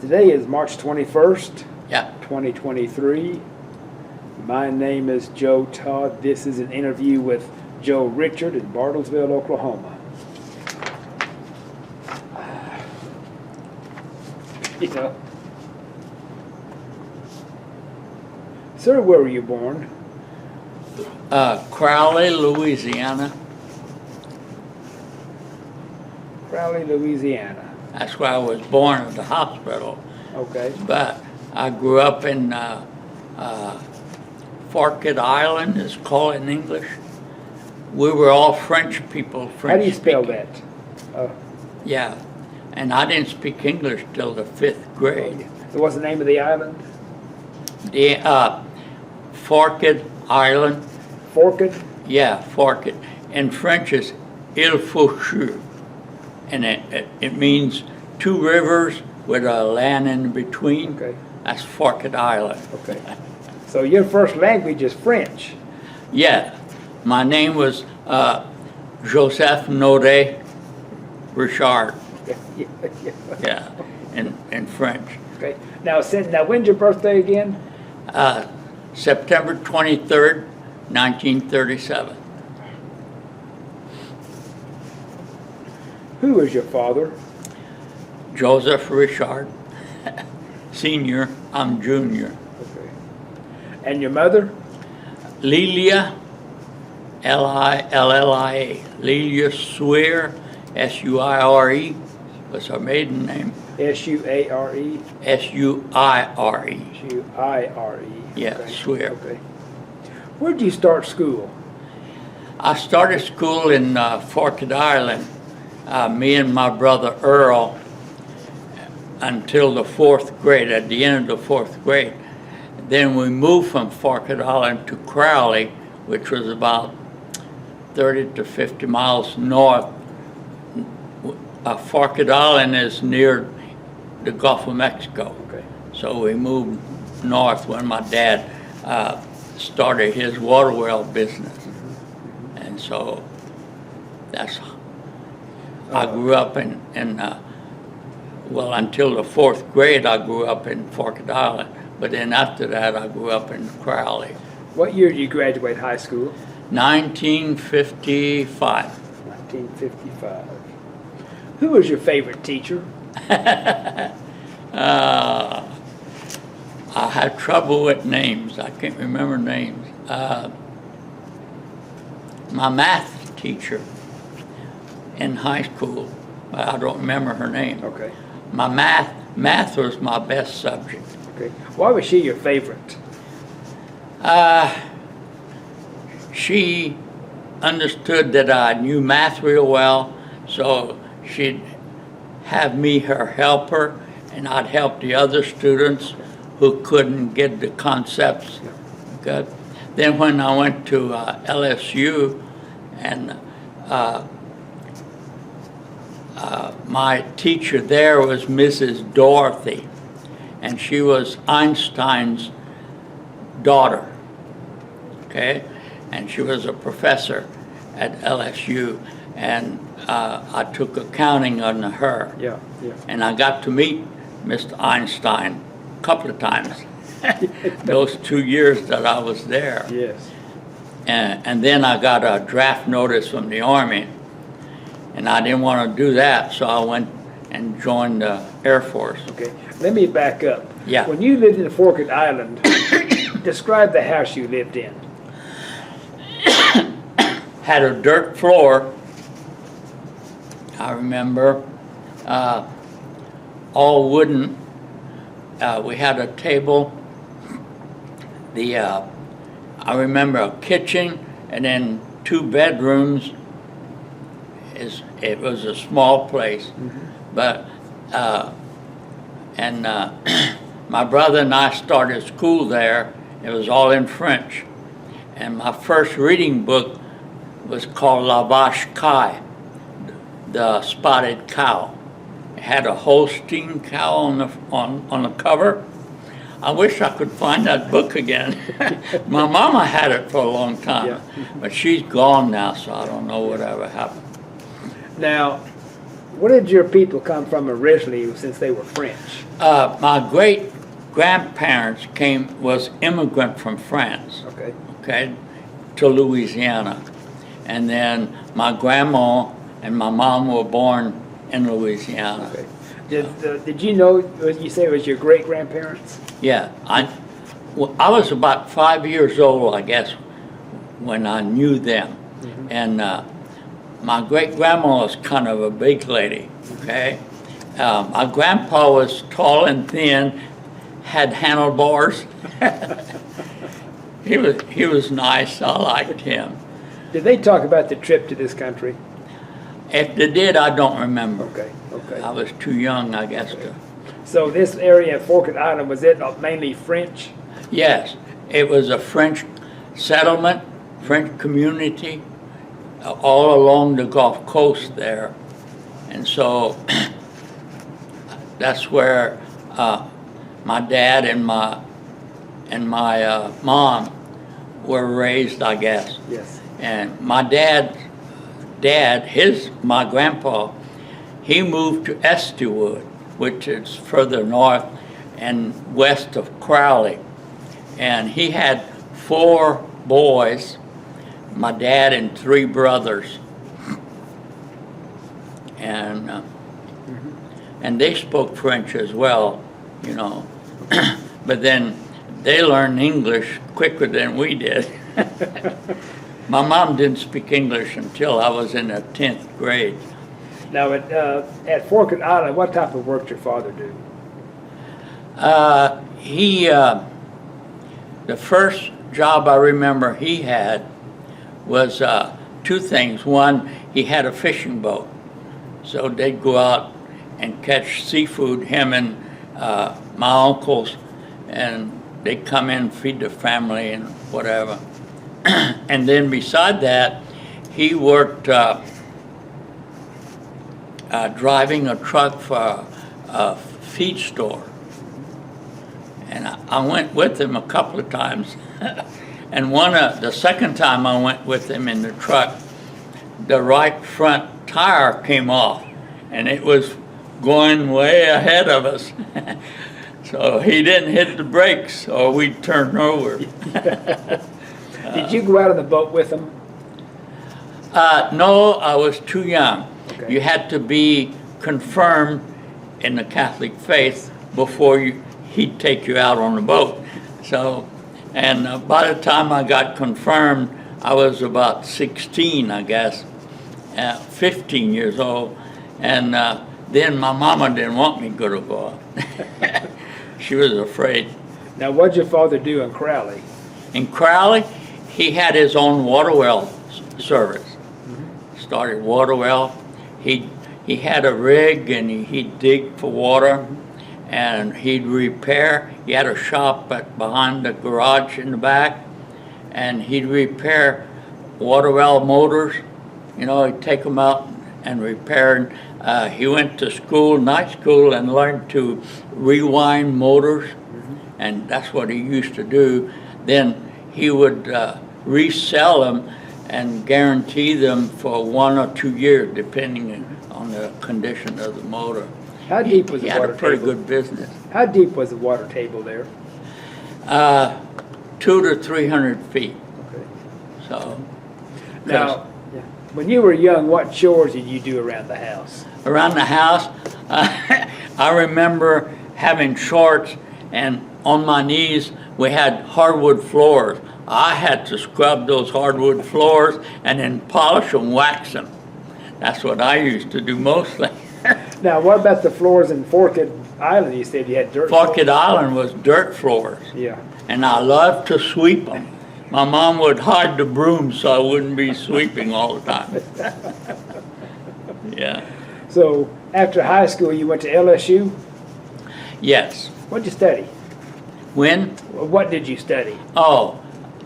Today is March 21st, Yeah. 2023. My name is Joe Todd. This is an interview with Joe Richard in Bartlesville, Oklahoma. You know. Sir, where were you born? Crowley, Louisiana. Crowley, Louisiana. That's where I was born at the hospital. Okay. But I grew up in Forked Island, it's called in English. We were all French people. French How do you spell speaking. that? Yeah. And I didn't speak English till the 5th grade. What's the name of the island? The Forked Island. Forked? Yeah, Forked. In French it's Il Faucheux. And it means two rivers with a land in between. Okay. That's Forked Island. Okay. So your first language is French. Yeah. My name was Joseph Nodé Richard. Yeah, in French. Okay. Now, when's your birthday again? September 23rd, 1937. Who was your father? Joseph Richard, Senior, I'm Junior. Okay. And your mother? Lilia, Lillia, Lilia Suire, Suire, was her maiden name. S-U-A-R-E? Suire. S-U-I-R-E. Yeah, Okay. Suire. Okay. Where did you start school? I started school in Forked Island, me and my brother Earl, until the 4th grade, at the end of the 4th grade. Then we moved from Forked Island to Crowley, which was about 30 to 50 miles north. Forked Island is near the Gulf of Mexico. Okay. So we moved north when my dad started his water well business. And so that's, I grew up in well, until the 4th grade, I grew up in Forked Island. But then after that, I grew up in Crowley. What year did you graduate high school? 1955. 1955. Who was your favorite teacher? I had trouble with names. I can't remember names. My math teacher in high school, but I don't remember her name. Okay. My math was my best subject. Okay. Why was she your favorite? She understood that I knew math real well, so she'd have me her helper, and I'd help the other students who couldn't get the concepts good. Then when I went to LSU, and my teacher there was Mrs. Dorothy, and she was Einstein's daughter, okay? And she was a professor at LSU, and I took accounting under her. Yeah, yeah. And I got to meet Mr. Einstein a couple of times, those 2 years that I was there. Yes. And then I got a draft notice from the Army, and I didn't want to do that, so I went and joined the Air Force. Okay. Let me back up. Yeah. When you lived in Forked Island, describe the house you lived in. Had a dirt floor, I remember, all wooden. We had a table. I remember a kitchen, and then 2 bedrooms. It was a small place, but my brother and I started school there. It was all in French, and my first reading book was called La Vache Caille, the Spotted Cow. It had a Holstein cow on the cover. I wish I could find that book again. My mama had it for a long time, Yeah. but she's gone now, so I don't know whatever happened. Now, Where did your people come from originally since they were French? My great-grandparents was immigrant from France, Okay. to Louisiana. And then my grandma and my mom were born in Louisiana. Okay. Did you know, you say it was your great-grandparents? Yeah, I was about 5 years old, I guess, when I knew them. And my great-grandma was kind of a big lady, okay? My grandpa was tall and thin, had handlebars. He was nice. I liked him. Did they talk about the trip to this country? If they did, I don't remember. Okay. I was too young, I guess, to. So this area of Forked Island, was it mainly French? Yes, it was a French settlement, French community, all along the Gulf Coast there. And so that's where my dad and my mom were raised, I guess. Yes. And my my grandpa, he moved to Estywood, which is further north and west of Crowley. And he had 4 boys, my dad and 3 brothers. And they spoke French as well, you know. But then they learned English quicker than we did. My mom didn't speak English until I was in the 10th grade. Now, at Forked Island, what type of work did your father do? The first job I remember he had was 2 things. One, he had a fishing boat. So they'd go out and catch seafood, him and my uncles, and they'd come in, feed the family and whatever. And then beside that, he worked driving a truck for a feed store. And I went with him a couple of times. And the second time I went with him in the truck, the right front tire came off, and it was going way ahead of us. So he didn't hit the brakes, or we'd turn over. Did you go out on the boat with him? No, I was too young. Okay. You had to be confirmed in the Catholic faith before he'd take you out on the boat. So, and by the time I got confirmed, I was about 16, I guess, 15 years old. And then my mama didn't want me to go out. She was afraid. Now, what did your father do in Crowley? In Crowley, he had his own water well service. Started water well. He had a rig, and he'd dig for water, and he'd repair. He had a shop behind the garage in the back, and he'd repair water well motors. You know, he'd take them out and repair. He went to school, night school, and learned to rewind motors, and that's what he used to do. Then he would resell them and guarantee them for 1 or 2 years, depending on the condition of the motor. How deep was the He had water a pretty table? good business. How deep was the water table there? 200 to 300 feet. Okay. So Now, when you were young, what chores did you do around the house? around the house, I remember having shorts, and on my knees we had hardwood floors. I had to scrub those hardwood floors and then polish them, wax them. That's what I used to do mostly. Now, what about the floors in Forked Island? You said you had dirt Forked floors? Island was dirt floors, Yeah. and I loved to sweep them. My mom would hide the broom so I wouldn't be sweeping all the time. Yeah. So, after high school, you went to LSU? Yes. What did you study? When? What did you study? Oh,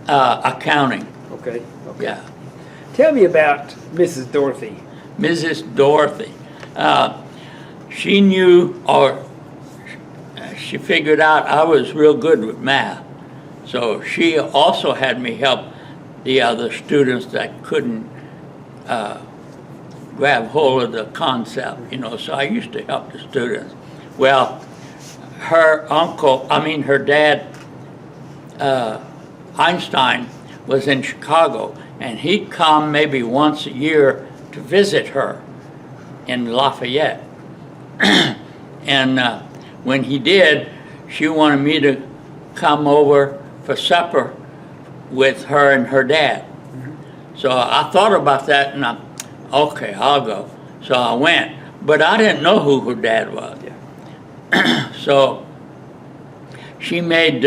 accounting. Okay. Yeah. Tell me about Mrs. Dorothy. Mrs. Dorothy. She knew, or she figured out I was real good with math. So she also had me help the other students that couldn't grab hold of the concept, so I used to help the students. Well, her dad, Einstein, was in Chicago, and he'd come maybe once a year to visit her in Lafayette. And when he did, she wanted me to come over for supper with her and her dad. So I thought about that, and okay, I'll go. So I went, but I didn't know who her dad was. Yeah. So she made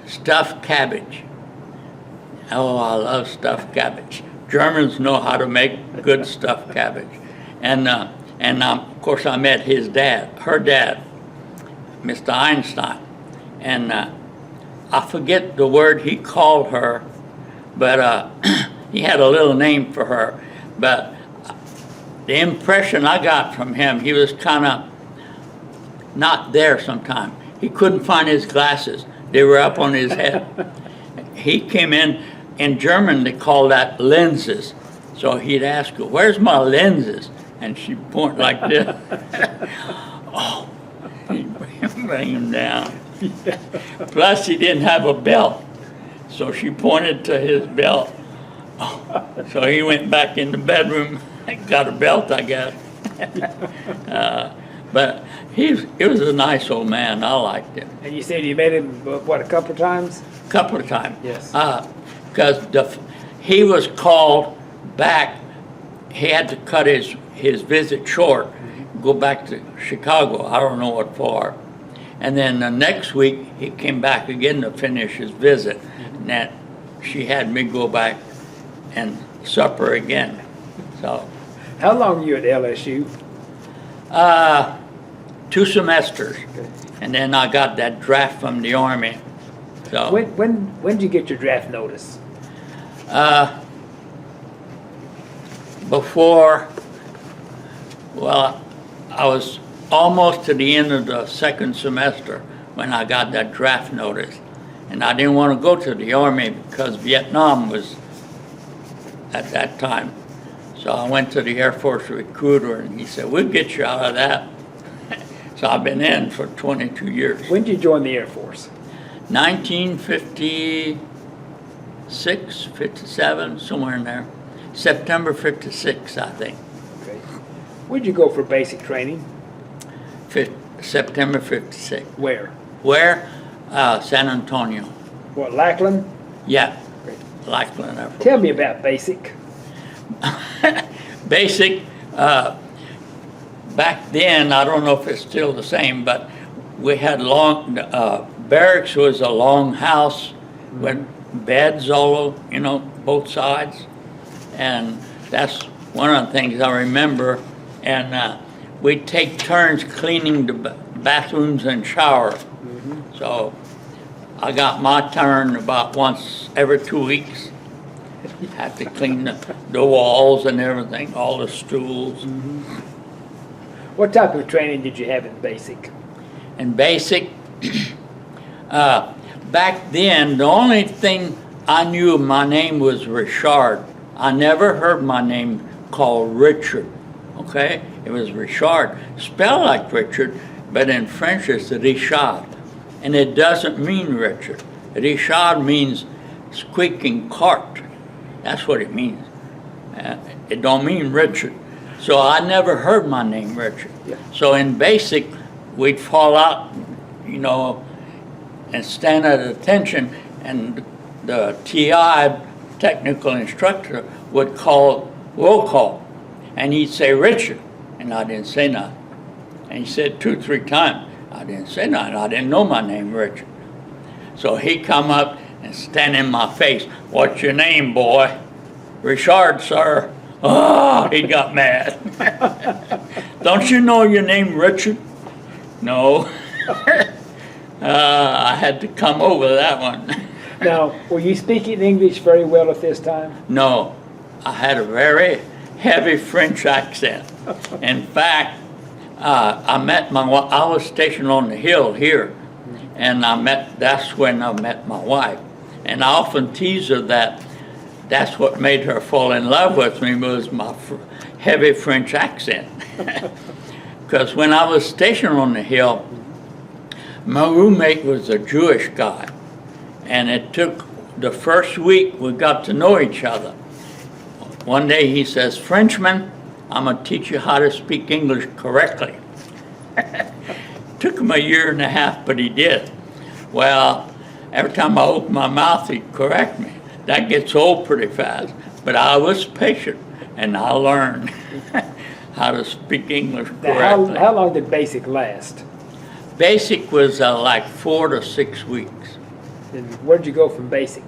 stuffed cabbage. Oh, I love stuffed cabbage. Germans know how to make good stuffed cabbage. And of course I met her dad, Mr. Einstein. And I forget the word he called her, but he had a little name for her. But the impression I got from him, he was kind of not there sometime. He couldn't find his glasses. They were up on his head. He came in German they call that lenses. So he'd ask her, "Where's my lenses?" And she'd point like this. Oh, he'd bring him down. Plus he didn't have a belt. So she pointed to his belt. Oh, so he went back in the bedroom and got a belt, I guess. But he was a nice old man. I liked him. And you said you met him, what, a couple of times? Couple of times. Yes. Because he was called back. He had to cut his visit short, go back to Chicago. I don't know what for. And then the next week, he came back again to finish his visit. And that she had me go back and supper again. So. How long were you at LSU? 2 semesters. Okay. And then I got that draft from the Army. So. When did you get your draft notice? Before, well, I was almost to the end of the second semester when I got that draft notice. And I didn't want to go to the Army because Vietnam was at that time. So I went to the Air Force recruiter and he said, "We'll get you out of that." So I've been in for 22 years. When did you join the Air Force? 1956, 57, somewhere in there. September 56, I think. Okay. Where'd you go for basic training? September 56. Where? Where? San Antonio. What, Lackland? Yeah, Okay. Lackland. Air Force. Tell me about basic. Basic, back then, I don't know if it's still the same, but we had barracks was a long house with beds all over, both sides. And that's one of the things I remember. And we'd take turns cleaning the bathrooms and showers. So I got my turn about once every 2 weeks. Have to clean the walls and everything, all the stools. What type of training did you have in basic? In basic, back then, the only thing I knew my name was Richard. I never heard my name called Richard, okay? It was Richard, spelled like Richard, but in French it's Richard. And it doesn't mean Richard. Richard means squeaking cart. That's what it means. It don't mean Richard. So I never heard my name Richard. Yeah. So in basic, we'd fall out, and stand at attention, and the TI, technical instructor, would call roll call. And he'd say, "Richard," and I didn't say nothing. And he said 2, 3 times. I didn't say nothing. I didn't know my name, Richard. So he come up and stand in my face. "What's your name, boy?" "Richard, sir." Oh, he got mad. "Don't you know your name, Richard?" "No." I had to come over that one. Now, were you speaking English very well at this time? No, I had a very heavy French accent. In fact, I was stationed on the hill here, and that's when I met my wife. And I often tease her that that's what made her fall in love with me, was my heavy French accent. Because when I was stationed on the hill, my roommate was a Jewish guy, and it took the first week we got to know each other. One day he says, "Frenchman, I'm going to teach you how to speak English correctly." Took him a year and a half, but he did. Well, every time I opened my mouth, he'd correct me. That gets old pretty fast, but I was patient, and I learned how to speak English correctly. How long did basic last? Basic was like 4 to 6 weeks. And where'd you go from basic?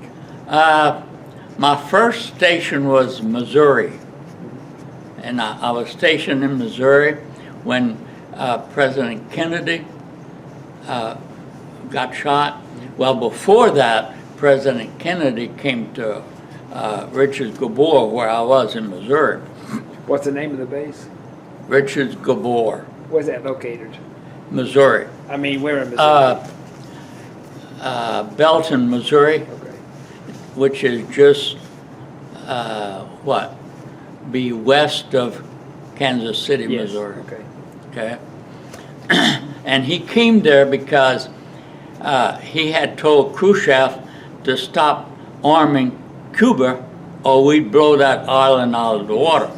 My first station was Missouri, and I was stationed in Missouri when President Kennedy got shot. Well, before that, President Kennedy came to Richards Gabor, where I was in Missouri. What's the name of the base? Richards Gabor, Where's that located? Missouri. I mean, where in Missouri? Belton, Missouri, Okay. which is just, be west of Kansas City, Yes. Missouri. Okay. Okay. And he came there because he had told Khrushchev to stop arming Cuba or we'd blow that island out of the water.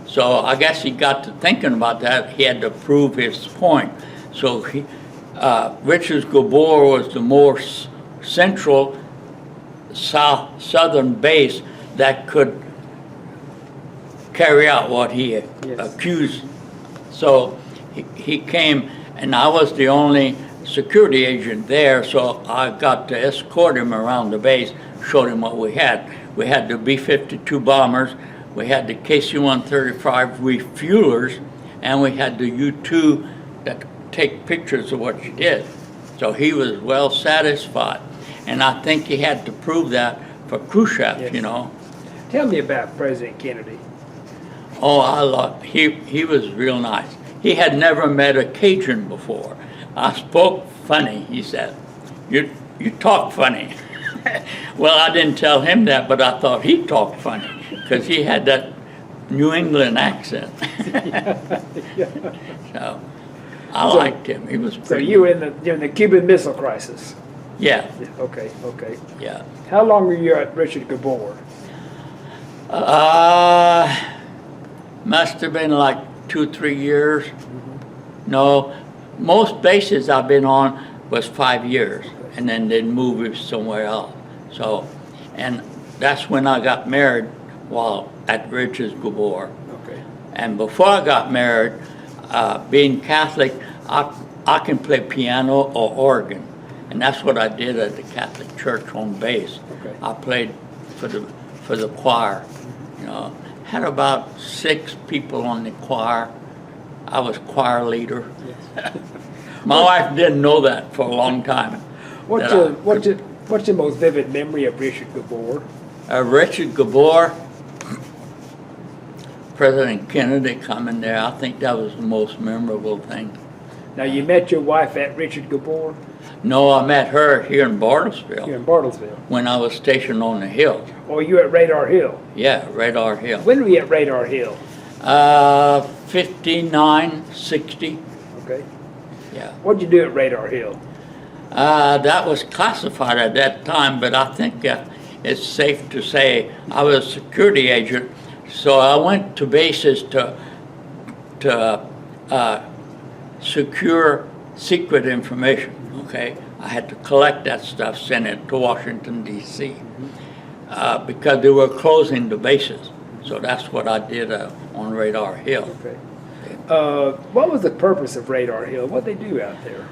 So I guess he got to thinking about that. He had to prove his point. So Richards Gabor was the more central southern base that could carry out what he accused. So he came, and I was the only security agent there, so I got to escort him around the base, showed him what we had. We had the B-52 bombers, we had the KC-135 refuelers, and we had the U-2 that take pictures of what you did. So he was well satisfied, and I think he had to prove that for Khrushchev, Yes. you know. Tell me about President Kennedy. Oh, he was real nice. He had never met a Cajun before. I spoke funny, he said. You talk funny. Well, I didn't tell him that, but I thought he talked funny because he had that New England accent. So I liked him. He was pretty. So you were during the Cuban Missile Crisis? Yeah, Okay, okay. yeah. How long were you at Richard Gabor? Must have been like 2-3 years. No, most bases I've been on was 5 years, and then they'd move somewhere else. So, and that's when I got married while at Richards Gabor. Okay. And before I got married, being Catholic, I can play piano or organ, and that's what I did at the Catholic Church on base. Okay. I played for the choir. You know, had about 6 people on the choir. I was choir leader. Yes. My wife didn't know that for a long time. What's your most vivid memory of Richard Gabor? Richard Gabor, President Kennedy coming there, I think that was the most memorable thing. Now, you met your wife at Richard Gabor? No, I met her here in Bartlesville Here in Bartlesville. when I was stationed on the hill. Or you at Radar Hill? Yeah, Radar Hill. When were you at Radar Hill? 59, 60. Okay. Yeah. What'd you do at Radar Hill? That was classified at that time, but I think it's safe to say I was a security agent, so I went to bases to secure secret information, okay? I had to collect that stuff, send it to Washington, D.C., because they were closing the bases. So that's what I did on Radar Hill. Okay. What was the purpose of Radar Hill? What'd they do out there?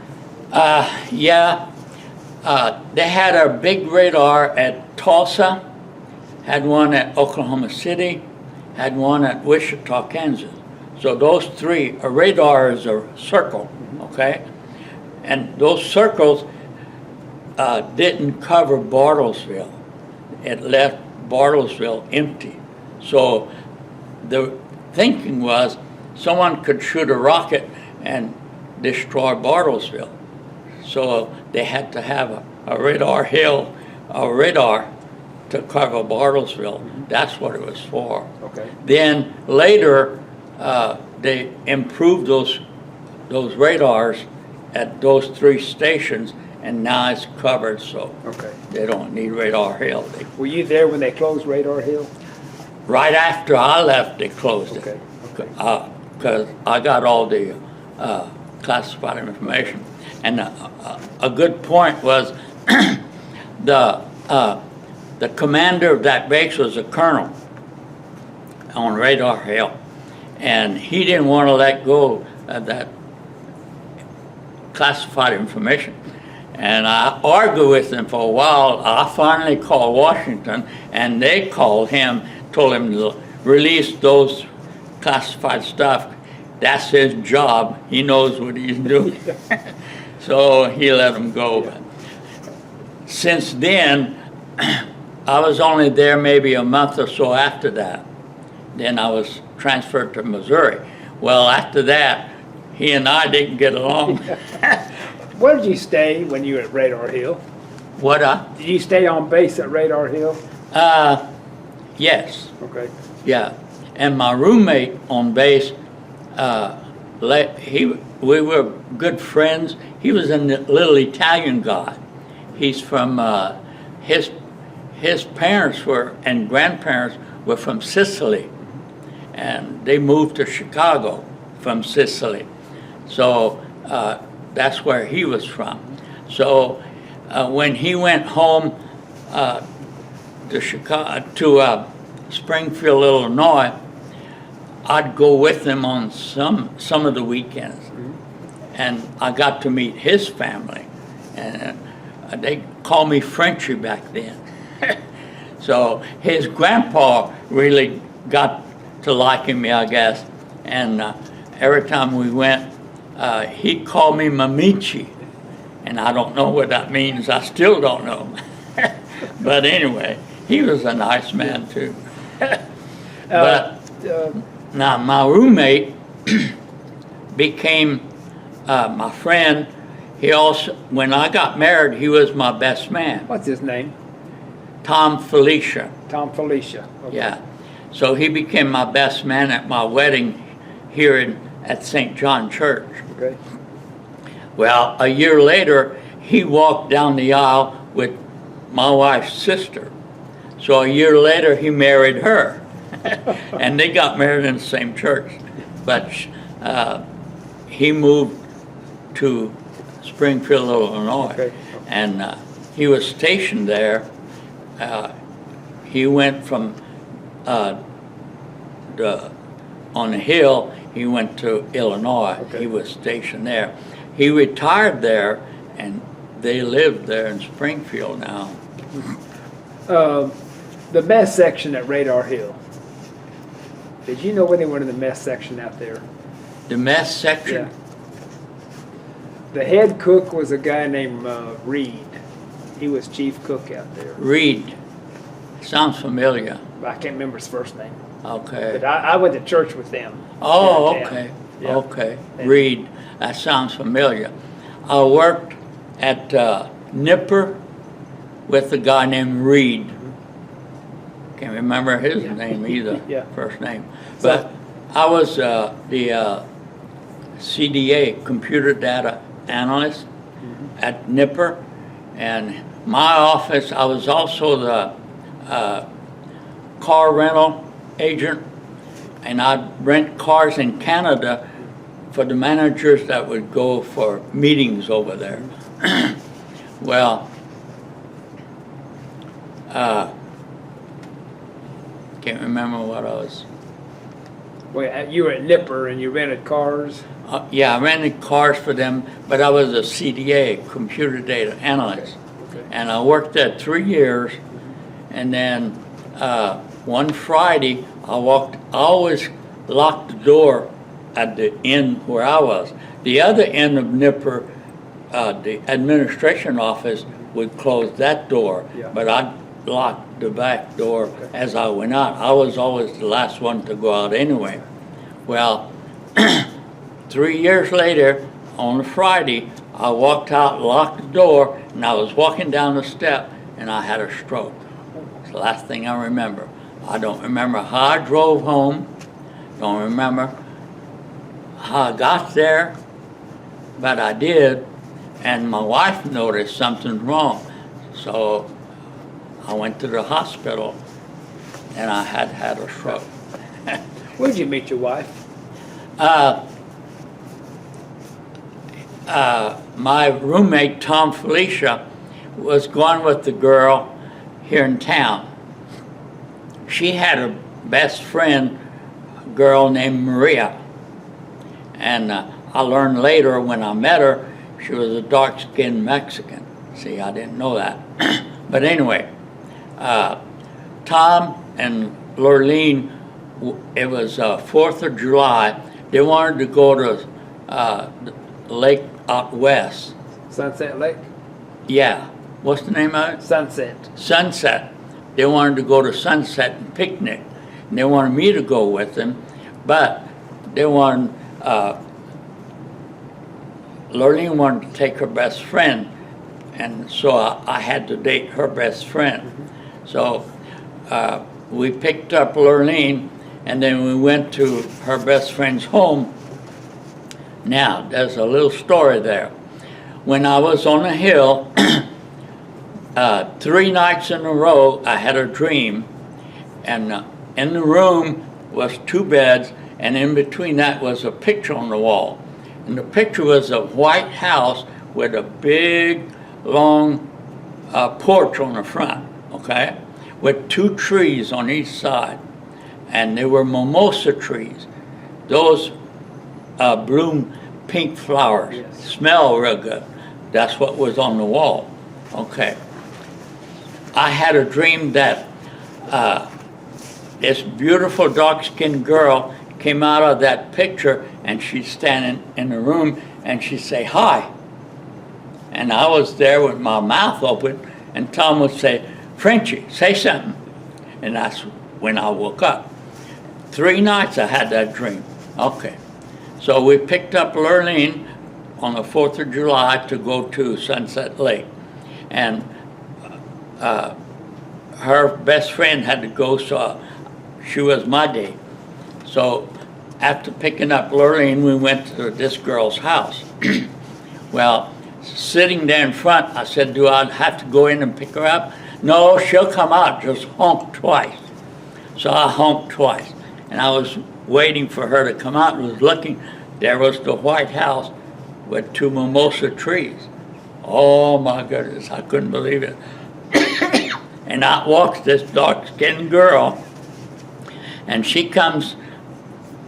They had a big radar at Tulsa, had one at Oklahoma City, had one at Wichita, Kansas. So those 3, a radar is a circle, okay? And those circles didn't cover Bartlesville. It left Bartlesville empty. So the thinking was someone could shoot a rocket and destroy Bartlesville. So they had to have a radar hill, a radar to cover Bartlesville. That's what it was for. Okay. Then later, they improved those radars at those 3 stations, and now it's covered, so Okay. they don't need Radar Hill. Were you there when they closed Radar Hill? Right after I left, they closed it. Okay. Okay. Because I got all the classified information. And a good point was the commander of that base was a colonel on Radar Hill, and he didn't want to let go of that classified information. And I argued with him for a while. I finally called Washington, and they called him, told him to release those classified stuff. That's his job. He knows what he's doing. So he let him go. Yeah. Since then, I was only there maybe a month or so after that. Then I was transferred to Missouri. Well, after that, he and I didn't get along. Where did you stay when you were at Radar Hill? What? Did you stay on base at Radar Hill? Yes. Okay. Yeah. And my roommate on base, we were good friends. He was a little Italian guy. He's from, his parents were, and grandparents were from Sicily. And they moved to Chicago from Sicily. So that's where he was from. So when he went home to Springfield, Illinois, I'd go with him on some of the weekends. And I got to meet his family. And they called me Frenchy back then. So his grandpa really got to liking me, I guess. And every time we went, he called me Mamichi. And I don't know what that means. I still don't know. But anyway, he was a nice man too. But now my roommate became my friend. He also, when I got married, he was my best man. What's his name? Tom Felicia. Tom Felicia. Okay. Yeah. So he became my best man at my wedding here at St. John Church. Okay. Well, a year later, he walked down the aisle with my wife's sister. So a year later, he married her. And they got married in the same church. But he moved to Springfield, Illinois. Okay. And he was stationed there. He went from on the hill, he went to Illinois. Okay. He was stationed there. He retired there, and they live there in Springfield now. The mess section at Radar Hill. Did you know anyone in the mess section out there? The mess section? Yeah. The head cook was a guy named Reed. He was chief cook out there. Reed. Sounds familiar. I can't remember his first name. Okay. But I went to church with them. Oh, downtown. okay. Yeah. Okay. Reed. That sounds familiar. I worked at Nipper with a guy named Reed. Can't remember his name either, Yeah. first name. But I was the CDA, computer data analyst at Nipper. And my office, I was also the car rental agent. And I'd rent cars in Canada for the managers that would go for meetings over there. Well, can't remember what I was. Well, you were at Nipper and you rented cars. Yeah, I rented cars for them, but I was a CDA, computer data analyst. Okay. And I worked there 3 years, and then one Friday, I always locked the door at the end where I was. The other end of Nipper, the administration office would close that door, Yeah. but I locked the back door as I went out. I was always the last one to go out anyway. Well, 3 years later, on a Friday, I walked out, locked the door, and I was walking down the step, and I had a stroke. It's the last thing I remember. I don't remember how I drove home. Don't remember how I got there, but I did. And my wife noticed something wrong. So I went to the hospital, and I had a stroke. Where'd you meet your wife? My roommate, Tom Felicia, was going with the girl here in town. She had a best friend, a girl named Maria. And I learned later when I met her, she was a dark-skinned Mexican. See, I didn't know that. But anyway, Tom and Lurleen, it was 4th of July. They wanted to go to the lake out west. Sunset Lake? Yeah. What's the name of it? Sunset. Sunset. They wanted to go to Sunset and picnic. And they wanted me to go with them, but they wanted, Lurleen wanted to take her best friend, and so I had to date her best friend. Mm-hmm. So we picked up Lurleen, and then we went to her best friend's home. Now, there's a little story there. When I was on the hill, 3 nights in a row, I had a dream, and in the room was 2 beds, and in between that was a picture on the wall. And the picture was a white house with a big, long porch on the front, okay, with 2 trees on each side. And they were mimosa trees. Those bloom pink flowers, Yes. smell real good. That's what was on the wall, okay. I had a dream that this beautiful dark-skinned girl came out of that picture, and she's standing in the room, and she'd say, "Hi." And I was there with my mouth open, and Tom would say, "Frenchie, say something." And that's when I woke up. 3 nights I had that dream. Okay. So we picked up Lurleen on the 4th of July to go to Sunset Lake. And her best friend had to go, so she was my date. So after picking up Lurleen, we went to this girl's house. Well, sitting there in front, I said, "Do I have to go in and pick her up?" "No, she'll come out, just honk twice." So I honked twice, and I was waiting for her to come out and was looking. There was the white house with 2 mimosa trees. Oh my goodness, I couldn't believe it. And out walks this dark-skinned girl, and she comes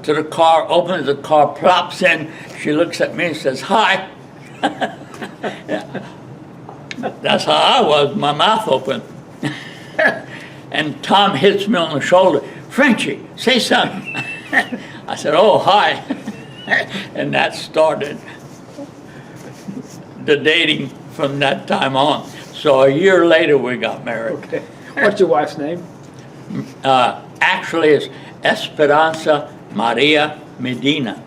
to the car, opens the car, plops in. She looks at me and says, "Hi." That's how I was, my mouth open. And Tom hits me on the shoulder. "Frenchie, say something." I said, "Oh, hi." And that started the dating from that time on. So a year later, we got married. Okay. What's your wife's name? Actually, it's Esperanza Maria Medina.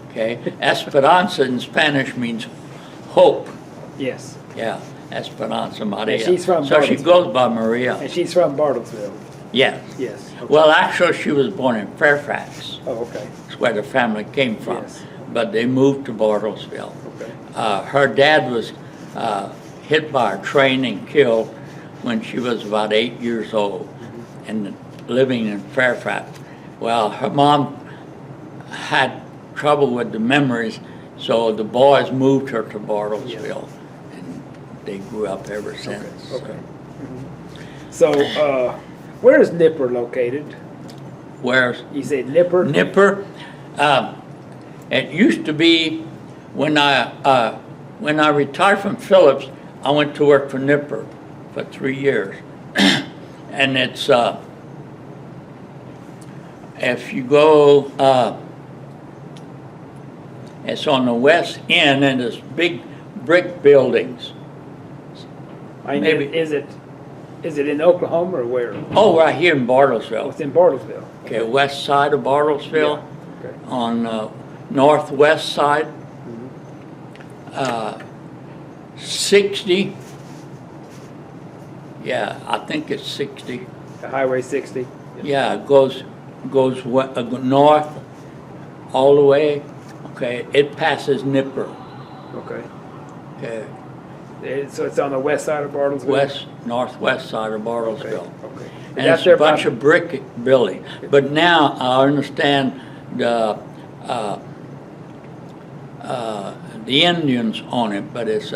Okay, Esperanza in Spanish means hope. Yes. Yeah, Esperanza Maria. And she's from so she Bartlesville. goes by Maria. And she's from Bartlesville. Yeah. Yes. Okay. Well, actually, she was born in Fairfax. Oh, okay. That's where the family came from. Yes. But they moved to Bartlesville. Okay. Her dad was hit by a train and killed when she was about 8 years old, and living in Fairfax. Well, her mom had trouble with the memories, so the boys moved her to Bartlesville, and they grew up ever since. Okay. So, where is Nipper located? Where's You said Nipper? Nipper? It used to be when I retired from Phillips, I went to work for Nipper for 3 years, and it's if you go, it's on the west end, and there's big brick buildings. I mean, Maybe. is it in Oklahoma or where? Oh, right here in Oh, Bartlesville. it's in Bartlesville. Okay, west side of Bartlesville. Yeah. Okay. On northwest side. 60. Yeah, I think it's 60. The Highway 60? Yeah, it goes north all the way. Okay, it passes Nipper. Okay. Okay, So it's on the west side of Bartlesville? northwest side of Bartlesville. Okay. And it's a bunch of brick buildings. But now I understand the Indians own it, but it's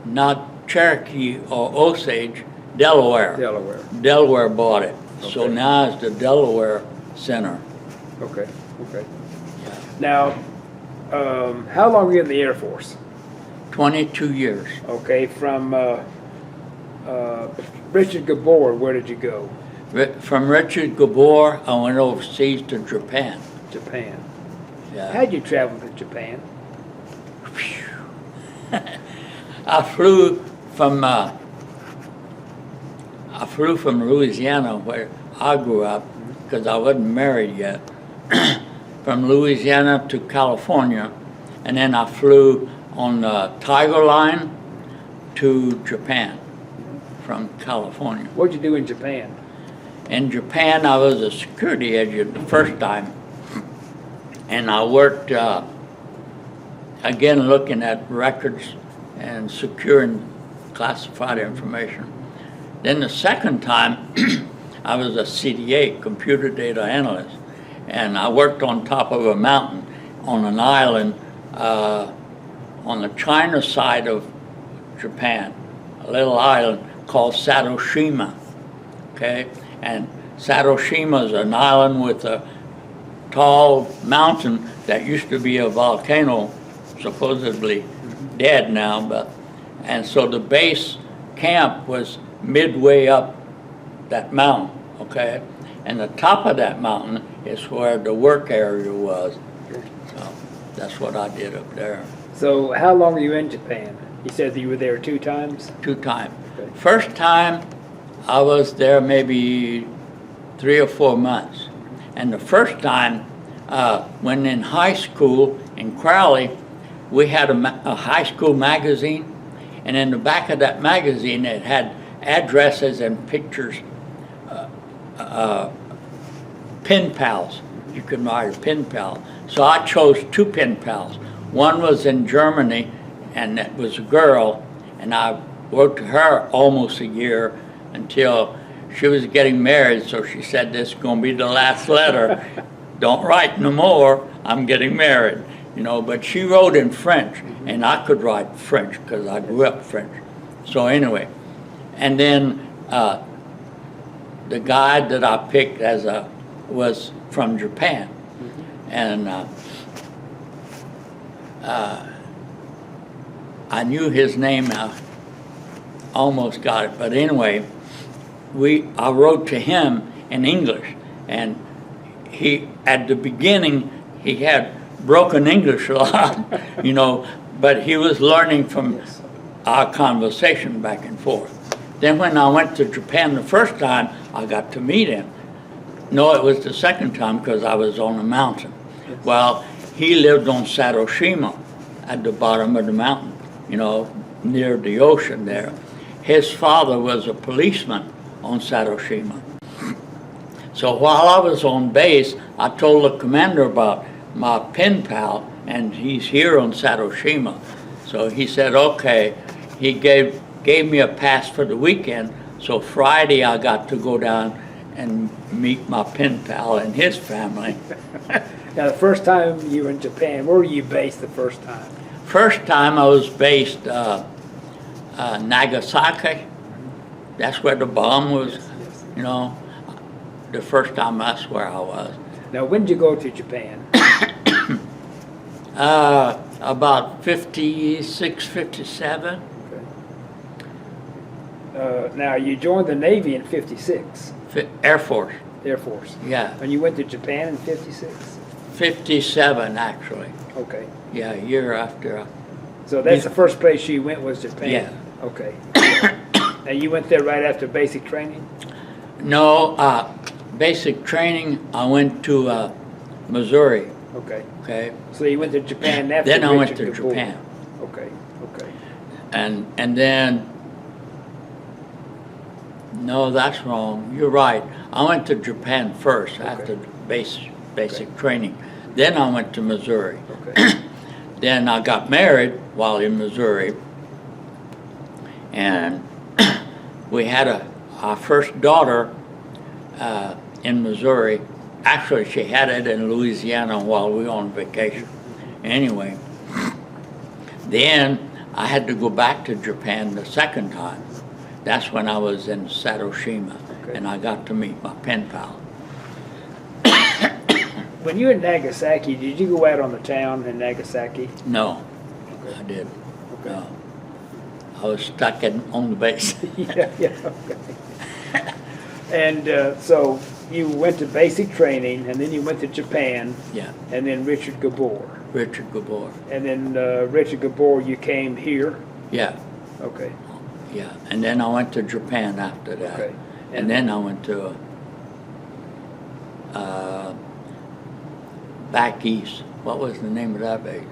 not Cherokee or Osage, Delaware. Delaware. Delaware bought it. So Okay. now it's the Delaware Center. Okay, okay. Now, how long were you in the Air Force? 22 years. Okay, from Richard Gabor, where did you go? From Richard Gabor, I went overseas to Japan. Japan. Yeah. How'd you travel to Japan? I flew from Louisiana, where I grew up, because I wasn't married yet. From Louisiana to California, and then I flew on the Tiger Line to Japan from California. What'd you do in Japan? In Japan, I was a security agent the first time, and I worked, again, looking at records and securing classified information. Then the second time, I was a CDA, computer data analyst, and I worked on top of a mountain on an island on the China side of Japan, a little island called Satoshima, okay? And Satoshima is an island with a tall mountain that used to be a volcano, supposedly dead now, and so the base camp was midway up that mountain, okay? And the top of that mountain is where the work area was. So that's what I did up there. So how long were you in Japan? You said that you were there 2 times? 2 times. Okay. First time, I was there maybe 3 or 4 months. And the first time, when in high school in Crowley, we had a high school magazine, and in the back of that magazine, it had addresses and pictures, pen pals. You could write a pen pal. So I chose 2 pen pals. One was in Germany, and that was a girl, and I wrote to her almost a year until she was getting married, so she said, this is going to be the last letter. Don't write no more, I'm getting married. You know, but she wrote in French, and I could write French because I grew up French. So anyway, and then the guy that I picked was from Japan, and I knew his name. I almost got it, but anyway, I wrote to him in English, and at the beginning he had broken English a lot, you know, but he was learning from our conversation back and forth. Then when I went to Japan the first time, I got to meet him. No, it was the second time because I was on a mountain. Yes. Well, he lived on Satoshima at the bottom of the mountain, you know, near the ocean there. His father was a policeman on Satoshima. So while I was on base, I told the commander about my pen pal, and he's here on Satoshima. So he said, okay. He gave me a pass for the weekend, so Friday I got to go down and meet my pen pal and his family. Now, the first time you were in Japan, where were you based the first time? First time I was based Nagasaki. That's where the bomb was, Yes. you know. The first time that's where I was. Now, when did you go to Japan? About 56, 57. Okay. Now, you joined the Navy in 56. Air Force. Air Force. Yeah. And you went to Japan in 56? 57, actually. Okay. Yeah, a year after. So that's the first place you went was Japan? Yeah. Okay. And you went there right after basic training? No, basic training, I went to Missouri. Okay. Okay. So you went to Japan after Then I went Richard to Gabor. No, that's wrong. You're right. I went to Japan first after basic training. Then I went to Missouri. Okay. Then I got married while in Missouri, and we had our first daughter in Missouri. Actually, she had it in Louisiana while we were on vacation. Anyway, then I had to go back to Japan the second time. That's when I was in Satoshima, and I got to meet my pen pal. When you were in Nagasaki, did you go out on the town in Nagasaki? No, I didn't. Okay. No. I was stuck on the base. Yeah, okay. And so you went to basic training, and then you went to Japan, Yeah, and then Richard Gabor. Richard Gabor. And then Richard Gabor, you came here? Yeah, Okay, yeah. And then I went to Japan after that. okay. And then I went to back east. What was the name of that base?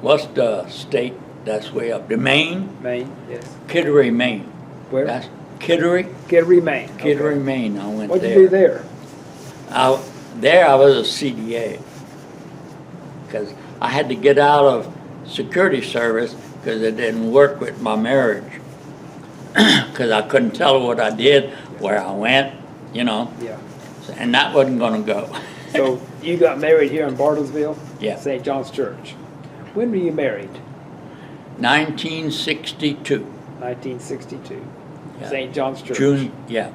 What's the state that's way up? The Maine? Maine, yes. Kittery, Maine. Where? That's Kittery? Kittery, Maine. Okay. Kittery, Maine. I went What'd there. you do there? There I was a CDA. Because I had to get out of security service because it didn't work with my marriage. Because I couldn't tell her what I did, where I went, you know. Yeah. And that wasn't going to go. So you got married here in Bartlesville? Yeah. St. John's Church. When were you married? 1962. 1962. Yeah. St. John's Church. June, yeah.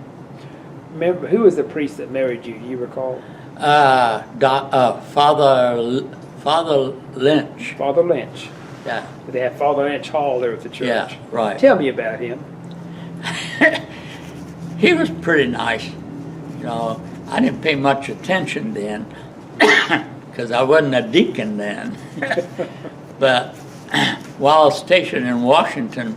Remember, who was the priest that married you? Do you recall? Father Lynch. Father Lynch. Yeah. They had Father Lynch Hall there at the church. Yeah, right. Tell me about him. He was pretty nice. You know, I didn't pay much attention then because I wasn't a deacon then. But while I was stationed in Washington,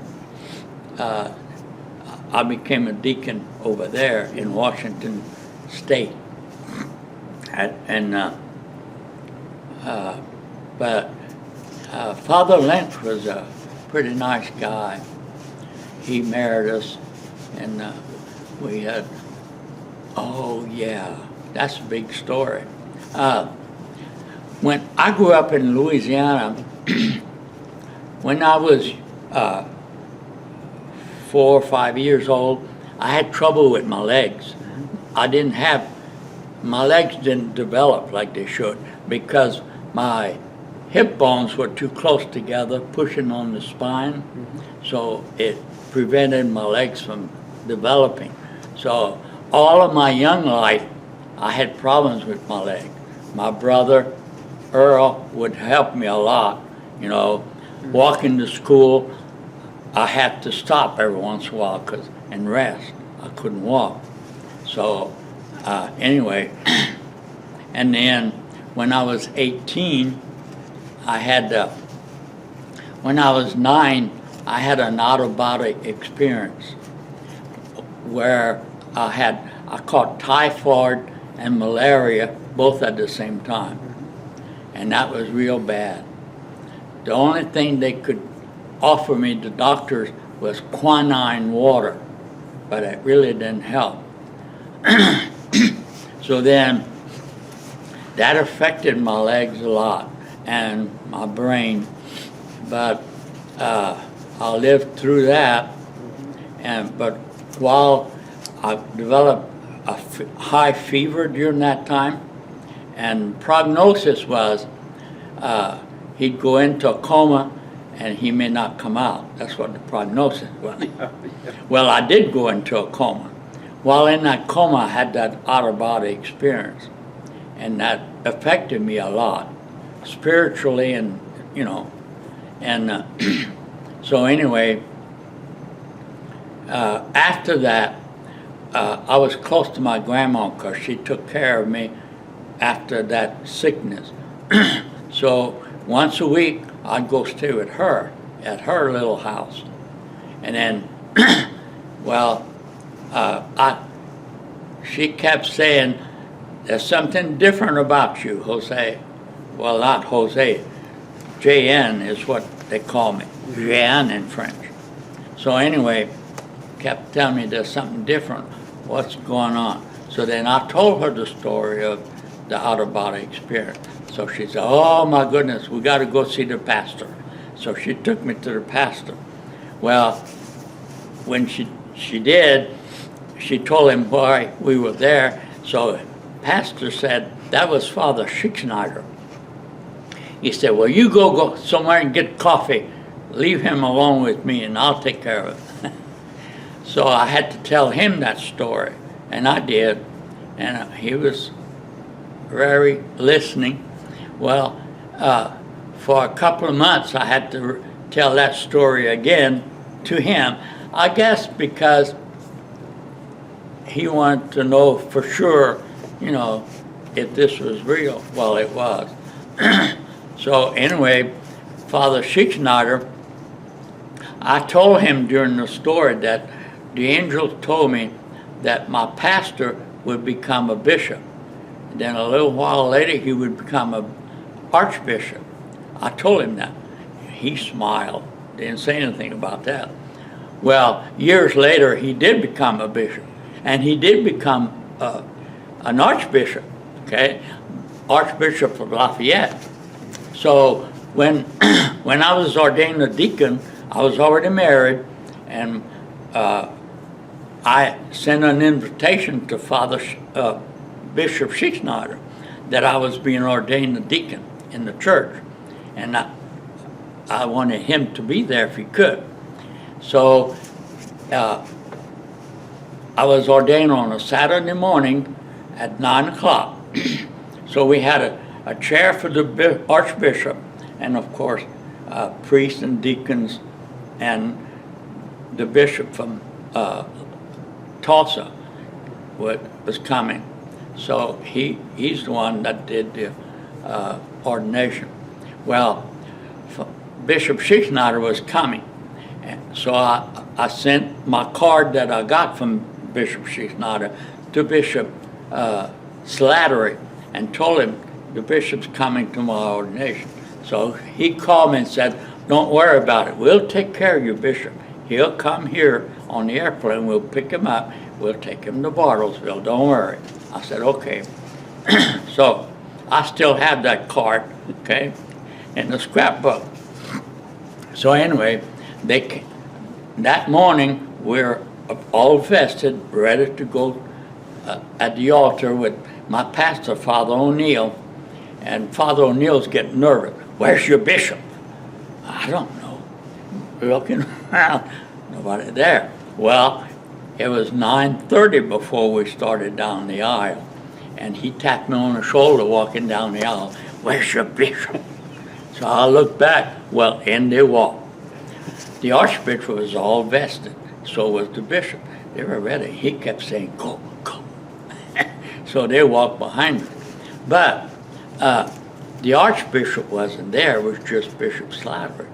I became a deacon over there in Washington State. But Father Lynch was a pretty nice guy. He married us, and we had, oh yeah, that's a big story. When I grew up in Louisiana, when I was 4 or 5 years old, I had trouble with my legs. My legs didn't develop like they should because my hip bones were too close together, pushing on the spine, so it prevented my legs from developing. So all of my young life, I had problems with my leg. My brother, Earl, would help me a lot, you know. Walking to school, I had to stop every once in a while and rest. I couldn't walk. So anyway, and then when I was 18, when I was 9, I had an out-of-body experience where I caught typhoid and malaria both at the same time. And that was real bad. The only thing they could offer me, the doctors, was quinine water, but it really didn't help. So then that affected my legs a lot and my brain, but I lived through that. But while I developed a high fever during that time, and prognosis was he'd go into a coma and he may not come out. That's what the prognosis was. Well, I did go into a coma. While in that coma, I had that out-of-body experience, and that affected me a lot, spiritually and, you know. And so anyway, after that, I was close to my grandma because she took care of me after that sickness. So once a week, I'd go stay with her at her little house. And then, well, she kept saying, there's something different about you, Jose. Well, not Jose. J.N. is what they call me, Jeanne in French. So anyway, kept telling me there's something different, what's going on. So then I told her the story of the out-of-body experience. So she said, oh my goodness, we got to go see the pastor. So she took me to the pastor. Well, when she did, she told him why we were there. So pastor said, that was Father Schickschneider. He said, well, you go somewhere and get coffee. Leave him alone with me and I'll take care of it. So I had to tell him that story, and I did. And he was very listening. Well, for a couple of months I had to tell that story again to him. I guess because he wanted to know for sure, you know, if this was real. Well, it was. So anyway, Father Schickschneider, I told him during the story that the angel told me that my pastor would become a bishop. Then a little while later, he would become an archbishop. I told him that. He smiled, didn't say anything about that. Well, years later, he did become a bishop, and he did become an archbishop, okay? Archbishop of Lafayette. So when I was ordained a deacon, I was already married, and I sent an invitation to Father Bishop Schickschneider that I was being ordained a deacon in the church, and I wanted him to be there if he could. So I was ordained on a Saturday morning at 9 o'clock. So we had a chair for the archbishop, and of course priests and deacons, and the bishop from Tulsa was coming. So he's the one that did the ordination. Well, Bishop Schickschneider was coming, and so I sent my card that I got from Bishop Schickschneider to Bishop Slattery and told him the bishop's coming to my ordination. So he called me and said, don't worry about it. We'll take care of you, Bishop. He'll come here on the airplane. We'll pick him up. We'll take him to Bartlesville. Don't worry. I said, okay. So I still have that card, okay, in the scrapbook. So anyway, that morning, we're all vested, ready to go at the altar with my pastor, Father O'Neill. And Father O'Neill's getting nervous. Where's your bishop? I don't know. Looking around, nobody there. Well, it was 9:30 before we started down the aisle, and he tapped me on the shoulder walking down the aisle. Where's your bishop? So I looked back. Well, in they walked. The archbishop was all vested. So was the bishop. They were ready. He kept saying, go, go. So they walked behind me. But the archbishop wasn't there. It was just Bishop Slattery.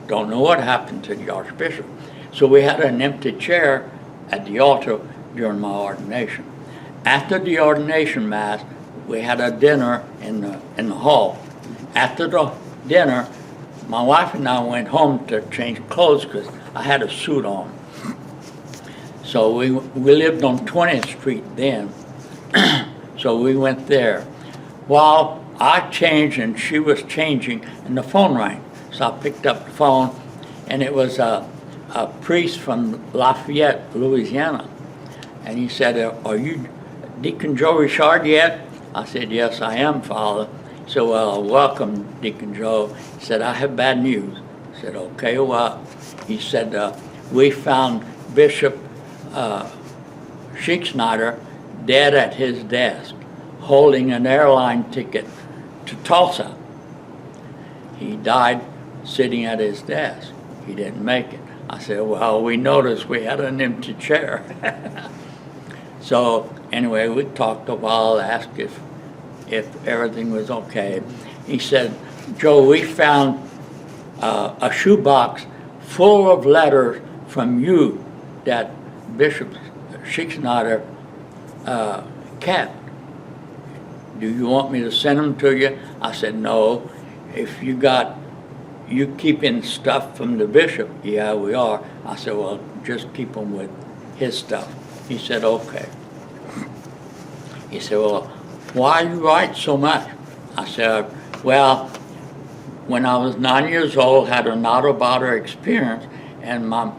Don't know what happened to the archbishop. So we had an empty chair at the altar during my ordination. After the ordination mass, we had a dinner in the hall. After the dinner, my wife and I went home to change clothes because I had a suit on. So we lived on 20th Street then. So we went there. While I changed and she was changing, and the phone rang. So I picked up the phone, and it was a priest from Lafayette, Louisiana. And he said, are you Deacon Joe Richard yet? I said, yes, I am, Father. He said, well, welcome, Deacon Joe. He said, I have bad news. I said, okay, what? He said, we found Bishop Schickschneider dead at his desk, holding an airline ticket to Tulsa. He died sitting at his desk. He didn't make it. I said, well, we noticed we had an empty chair. So anyway, we talked a while, asked if everything was okay. He said, Joe, we found a shoebox full of letters from you that Bishop Schickschneider kept. Do you want me to send them to you? I said, no. If you got you keeping stuff from the bishop? Yeah, we are. I said, well, just keep them with his stuff. He said, okay. He said, well, why you write so much? I said, well, when I was 9 years old, had an out-of-body experience, and my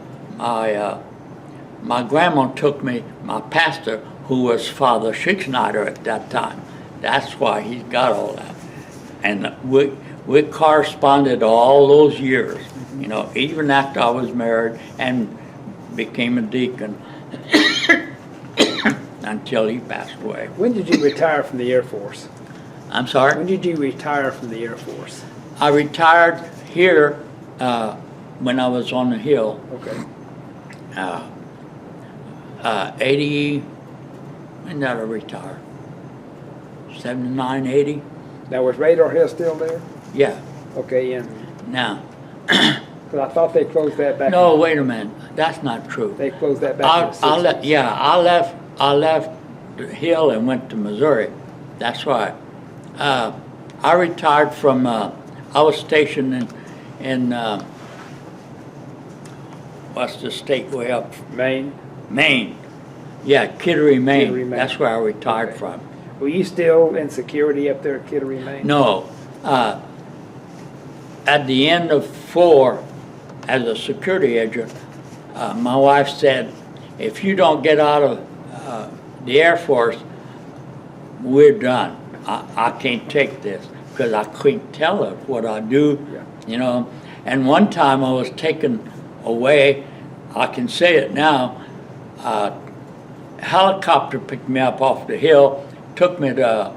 grandma took me, my pastor, who was Father Schickschneider at that time. That's why he's got all that. And we corresponded all those years, you know, even after I was married and became a deacon until he passed away. When did you retire from the Air Force? I'm sorry? When did you retire from the Air Force? I retired here when I was on the Hill. Okay. 80, when did I retire? 79, 80? Now, was Radar Hill still there? Yeah. Okay, and Now, because I thought they closed that back. no, wait a minute. That's not true. They closed that back in the 60s. I left the Hill and went to Missouri. That's right. I retired from, I was stationed in what's the state way up? Maine. Maine. Yeah, Kittery, Maine. Kittery, Maine. That's where I retired Okay. from. Were you still in security up there at Kittery, Maine? No. At the end of 4, as a security agent, my wife said, if you don't get out of the Air Force, we're done. I can't take this, because I couldn't tell her what I do, Yeah. you know. And one time I was taken away, I can say it now, a helicopter picked me up off the hill, took me to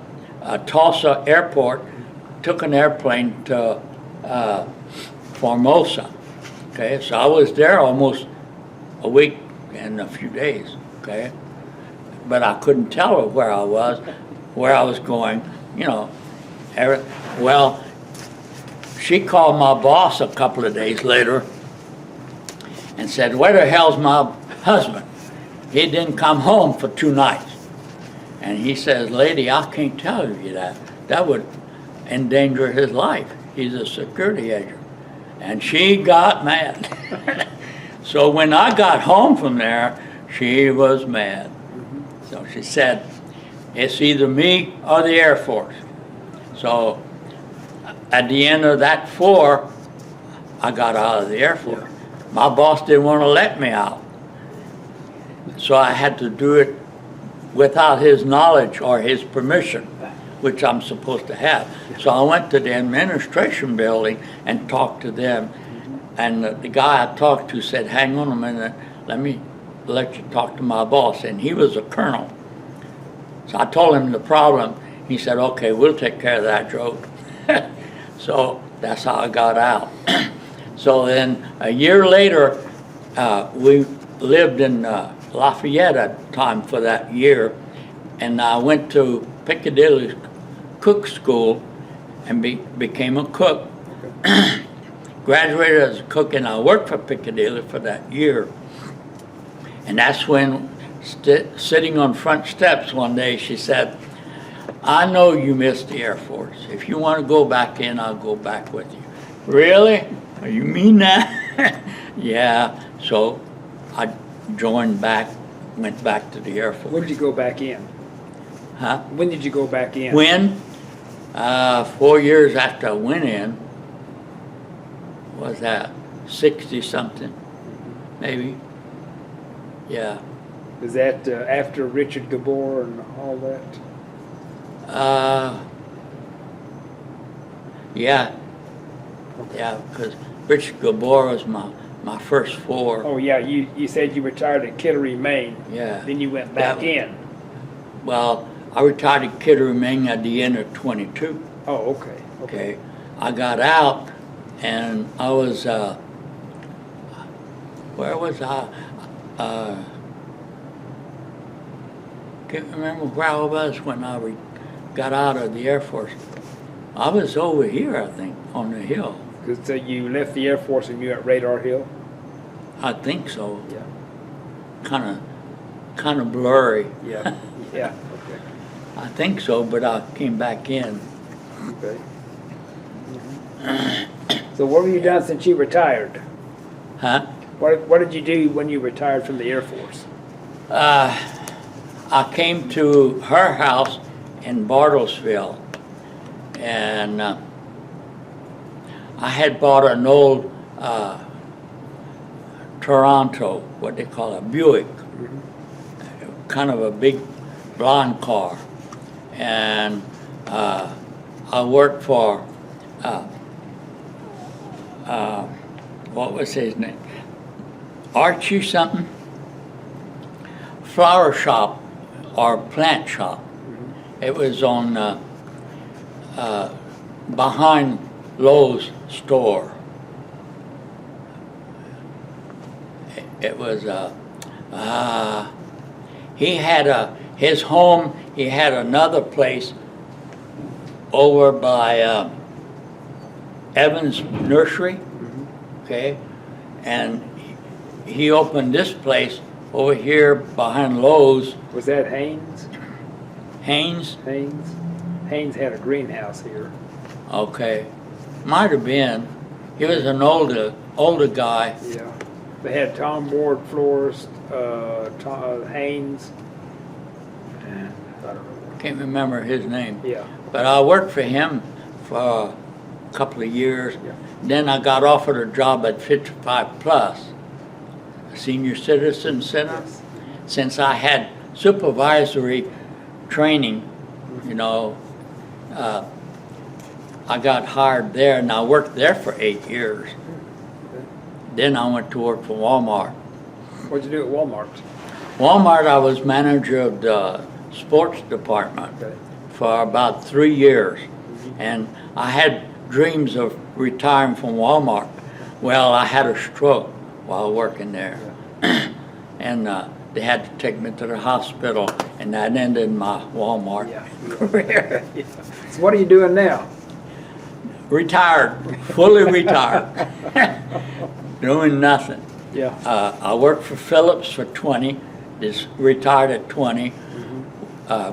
Tulsa Airport, took an airplane to Formosa. Okay, so I was there almost a week and a few days. Okay, but I couldn't tell her where I was going. You know, well, she called my boss a couple of days later and said, "Where the hell's my husband? He didn't come home for 2 nights." And he says, "Lady, I can't tell you that. That would endanger his life. He's a security agent." And she got mad. So when I got home from there, she was mad. So she said, "It's either me or the Air Force." So at the end of that 4, I got out of the Air Force. My boss didn't want to let me out. So I had to do it without his knowledge or his permission, which I'm supposed to have. So I went to the administration building and talked to them. And the guy I talked to said, "Hang on a minute, let me let you talk to my boss." And he was a colonel. So I told him the problem. He said, "Okay, we'll take care of that, Joe." So that's how I got out. So then a year later, we lived in Lafayette at the time for that year, and I went to Piccadilly cook school and became a cook. Graduated as a cook, and I worked for Piccadilly for that year. And that's when, sitting on front steps one day, she said, "I know you missed the Air Force. If you want to go back in, I'll go back with you." "Really? You mean that?" "Yeah." So I joined back, went back to the Air Force. When did you go back in? Huh? When did you go back in? When? 4 years after I went in. Was that 60 something? Maybe. Yeah. Was that after Richard Gabor and all that? Yeah. Yeah, because Richard Gabor was my first 4. Oh yeah, you said you retired at Kittery, Maine. Yeah. Then you went back in. Well, I retired at Kittery, Maine at the end of 22. Oh, okay. Okay. I got out and I was, where was I? Can't remember where I was when I got out of the Air Force. I was over here, I think, on the hill. So you left the Air Force and you at Radar Hill? I think so. Yeah. Kind of blurry. Yeah. Yeah. Okay. I think so, but I came back in. Okay. So what have you done since you retired? Huh? What did you do when you retired from the Air Force? I came to her house in Bartlesville, and I had bought an old Toronto, what they call a Buick, kind of a big blonde car, and I worked for what was his name? Archie something? Flower shop or plant shop. It was on behind Lowe's store. It was he had his home. He had another place over by Evans Nursery, okay, and he opened this place over here behind Lowe's. Was that Haynes? Haynes? Haynes had a greenhouse here. Okay, might have been. He was an older guy. Yeah. They had Tom Ward florist, Haynes, and I don't know. Can't remember his name. Yeah. But I worked for him for a couple of years. Yeah. Then I got offered a job at 55 Plus, Senior Citizen Center. Yes. Since I had supervisory training, you know, I got hired there, and I worked there for 8 years. Okay. Then I went to work for Walmart. What'd you do at Walmart? Walmart, I was manager of the sports department Okay. for about 3 years. And I had dreams of retiring from Walmart. Well, I had a stroke while working there. And they had to take me to the hospital, and that ended my Walmart career. Yeah. So what are you doing now? Retired, fully retired, doing nothing. Yeah. I worked for Phillips for 20, just retired at 20.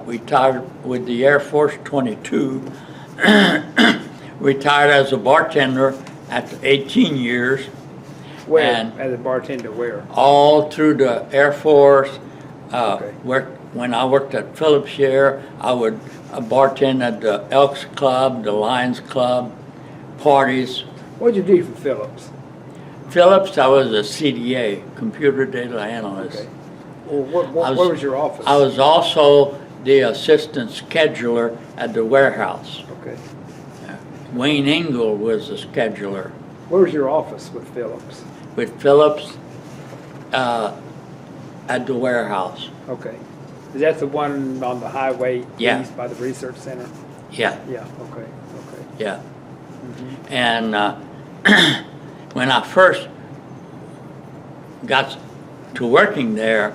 Retired with the Air Force 22. Retired as a bartender after 18 years. Where? And As a bartender, where? all through the Air Force. Okay. When I worked at Phillips here, I would bartend at the Elks Club, the Lions Club, parties. What'd you do for Phillips? Phillips, I was a CDA, computer data analyst. Okay. Well, where was your office? I was also the assistant scheduler at the warehouse. Okay. Wayne Engel was the scheduler. Where was your office with Phillips? With Phillips at the warehouse. Okay. Is that the one on the highway Yeah. east by the research center? Yeah, Yeah. Okay. Okay. yeah. And when I first got to working there,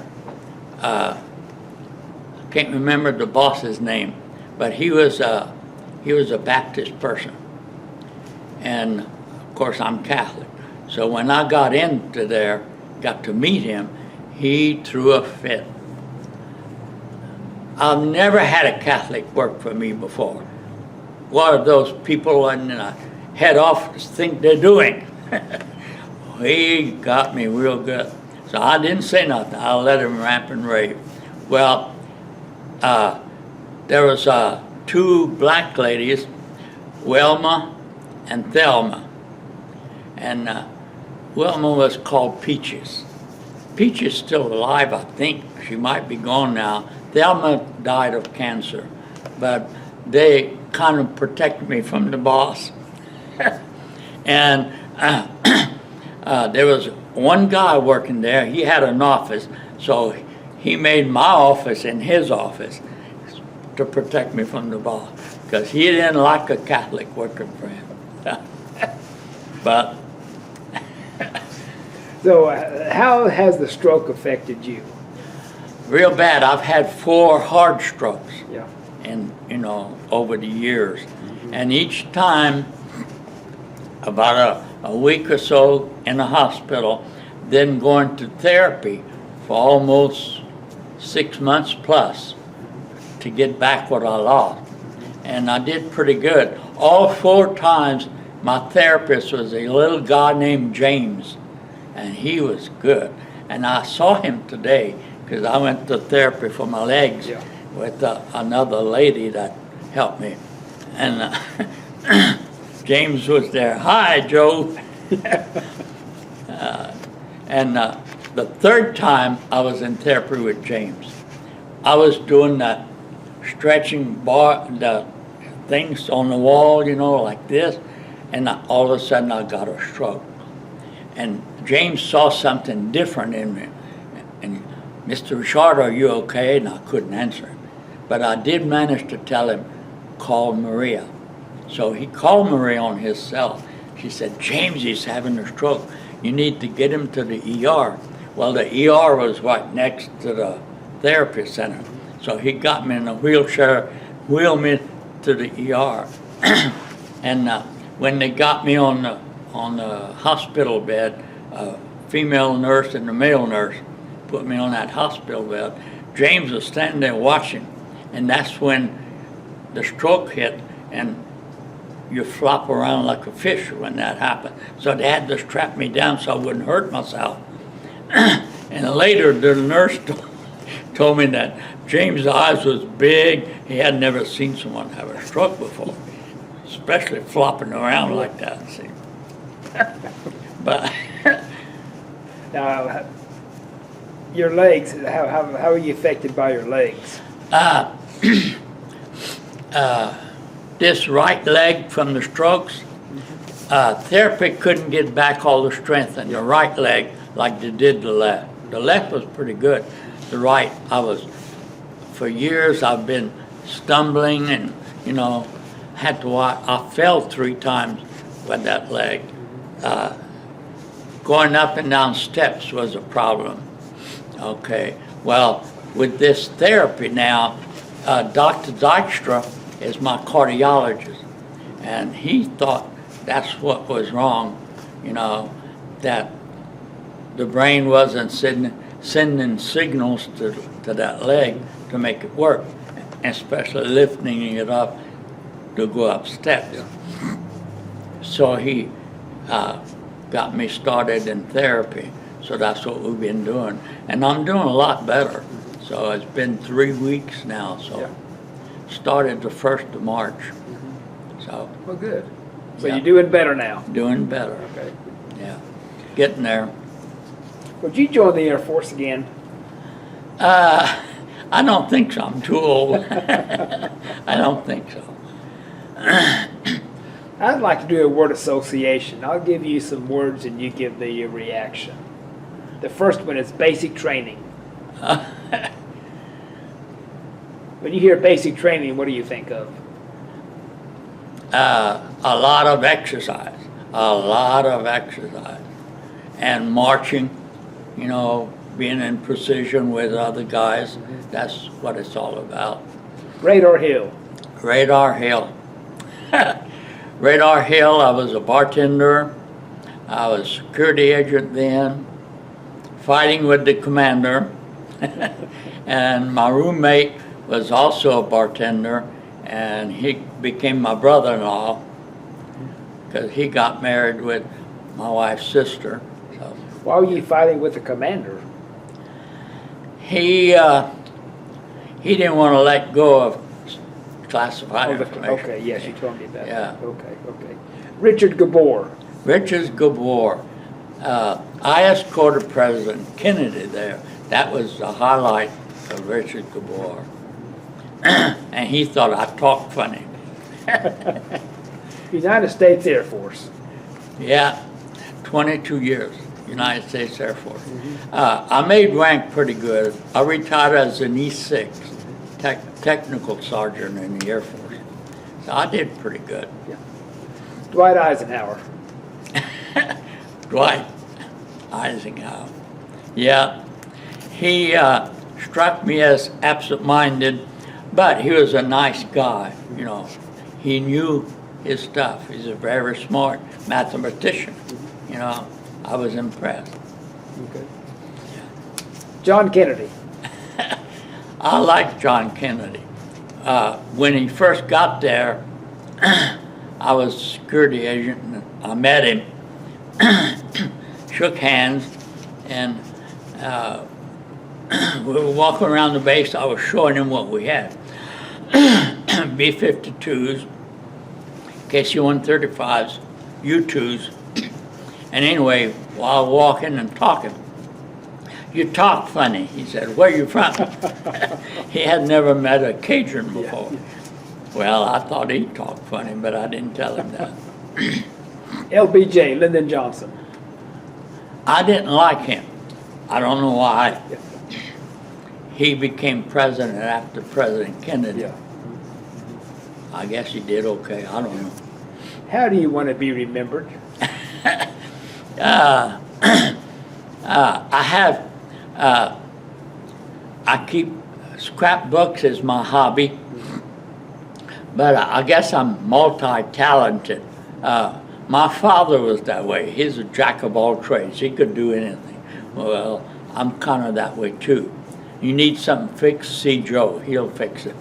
I can't remember the boss's name, but he was a Baptist person, and of course I'm Catholic. So when I got into there, got to meet him, he threw a fit. I've never had a Catholic work for me before. What are those people in the head office think they're doing? He got me real good. So I didn't say nothing. I let him rant and rave. Well, there was two black ladies, Wilma and Thelma. And Wilma was called Peaches. Peaches is still alive, I think. She might be gone now. Thelma died of cancer, but they kind of protected me from the boss. And there was one guy working there. He had an office, so he made my office in his office to protect me from the boss, because he didn't like a Catholic working for him. But So how has the stroke affected you? real bad. I've had 4 hard strokes, Yeah. and over the years, and each time about a week or so in the hospital, then going to therapy for almost 6 months plus to get back what I lost. And I did pretty good. All 4 times my therapist was a little guy named James, and he was good. And I saw him today because I went to therapy for my legs with another lady that helped me. And James was there. Hi, Joe. And the third time I was in therapy with James, I was doing that stretching the things on the wall, you know, like this, and all of a sudden I got a stroke. And James saw something different in me. And, Mr. Richard, are you okay? And I couldn't answer him. But I did manage to tell him, call Maria. So he called Maria on his cell. She said, James is having a stroke. You need to get him to the ER. Well, the ER was right next to the therapy center. So he got me in a wheelchair, wheeled me to the ER. And when they got me on the hospital bed, a female nurse and a male nurse put me on that hospital bed. James was standing there watching, and that's when the stroke hit, and you flop around like a fish when that happened. So they had to strap me down so I wouldn't hurt myself. And later the nurse told me that James' eyes was big. He had never seen someone have a stroke before, especially flopping around like that. See. But now, your legs, how are you affected by your legs? This right leg from the strokes, therapy couldn't get back all the strength in the right leg like they did the left. The left was pretty good. The right, for years I've been stumbling and, you know, had to watch. I fell 3 times with that leg. Going up and down steps was a problem. Okay, well, with this therapy now, Dr. Dykstra is my cardiologist, and he thought that's what was wrong, you know, that the brain wasn't sending signals to that leg to make it work, especially lifting it up to go up steps. Yeah. So he got me started in therapy, so that's what we've been doing, and I'm doing a lot better. So it's been 3 weeks now, so started the 1st of March. So well, good. So you're doing better now. Doing better. Okay. Yeah, getting there. Would you join the Air Force again? I don't think so. I'm too old. I don't think so. I'd like to do a word association. I'll give you some words and you give the reaction. The first one is basic training. When you hear basic training, what do you think of? A lot of exercise. A lot of exercise. And marching, you know, being in precision with other guys. That's what it's all about. Radar Hill. Radar Hill. Radar Hill, I was a bartender. I was a security agent then, fighting with the commander. And my roommate was also a bartender, and he became my brother-in-law because he got married with my wife's sister. So why were you fighting with the commander? He didn't want to let go of classified information. Okay, yes, you told me that. Yeah. Okay. Richard Gabor. Richard Gabor. I escorted President Kennedy there. That was the highlight of Richard Gabor. And he thought I talked funny. United States Air Force. Yeah, 22 years, United States Air Force. I made rank pretty good. I retired as an E6, technical sergeant in the Air Force. So I did pretty good. Yeah. Dwight Eisenhower. Dwight Eisenhower. Yeah, he struck me as absent-minded, but he was a nice guy, you know. He knew his stuff. He's a very smart mathematician, you know. I was impressed. Okay. John Kennedy. I liked John Kennedy. When he first got there, I was a security agent, and I met him, shook hands, and we were walking around the base. I was showing him what we had. B-52s, KC-135s, U-2s. And anyway, while walking and talking, "You talk funny," he said. "Where you from?" He had never met a Cajun before. Yeah. Well, I thought he talked funny, but I didn't tell him that. LBJ, Lyndon Johnson. I didn't like him. I don't know why. He became president after President Kennedy. Yeah. I guess he did okay. I don't know. How do you want to be remembered? I keep scrapbooks as my hobby, but I guess I'm multi-talented. My father was that way. He's a jack of all trades. He could do anything. Well, I'm kind of that way too. You need something fixed, see Joe. He'll fix it.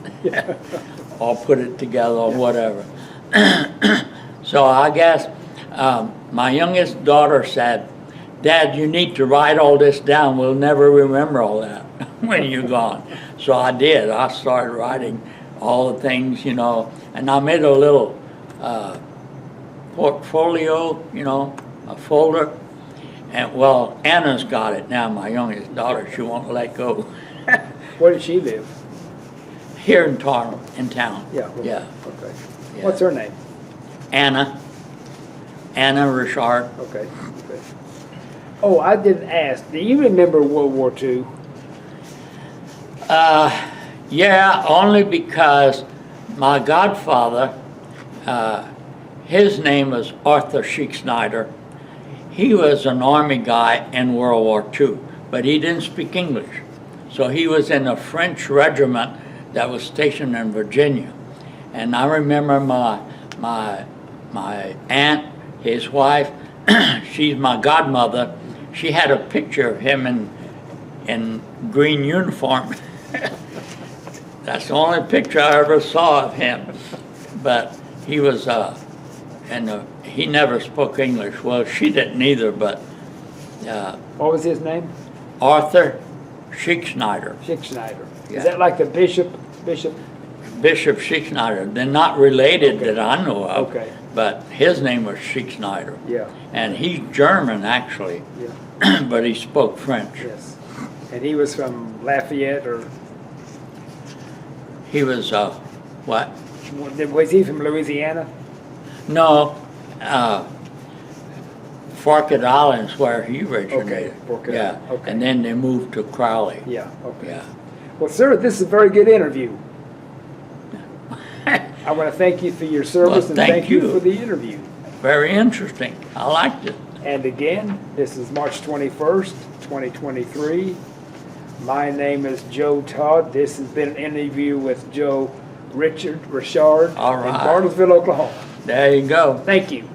Or put it together or whatever. So I guess my youngest daughter said, "Dad, you need to write all this down. We'll never remember all that when you're gone." So I did. I started writing all the things, you know, and I made a little portfolio, you know, a folder. And well, Anna's got it now, my youngest daughter. She won't let go. Where did she live? Here in town. Yeah. Yeah. Okay. Yeah. What's her name? Anna Richard. Okay. Okay. Oh, I didn't ask. Do you remember World War II? Yeah, only because my godfather, his name was Arthur Schneider. He was an Army guy in World War II, but he didn't speak English. So he was in a French regiment that was stationed in Virginia. And I remember my aunt, his wife, she's my godmother. She had a picture of him in green uniform. That's the only picture I ever saw of him. But he was, he never spoke English. Well, she didn't either, but. What was his name? Arthur Schneider. Schneider. Yeah. Is that like the bishop? Bishop Schneider. They're not related Okay. that I know of. Okay. But his name was Schneider. Yeah. And he's German, actually. Yeah. But he spoke French. Yes. And he was from Lafayette, or He was, what? was he from Louisiana? No, Forked Islands where he originated. Forked Yeah, Island, okay. and then they moved to Crowley. Yeah. Okay. Yeah. Well, sir, this is a very good interview. I want to thank you for your service, Well, and thank thank you you. for the interview. Very interesting. I liked it. And again, this is March 21st, 2023. My name is Joe Todd. This has been an interview with Joe Richard All right. in Bartlesville, Oklahoma. There you go. Thank you.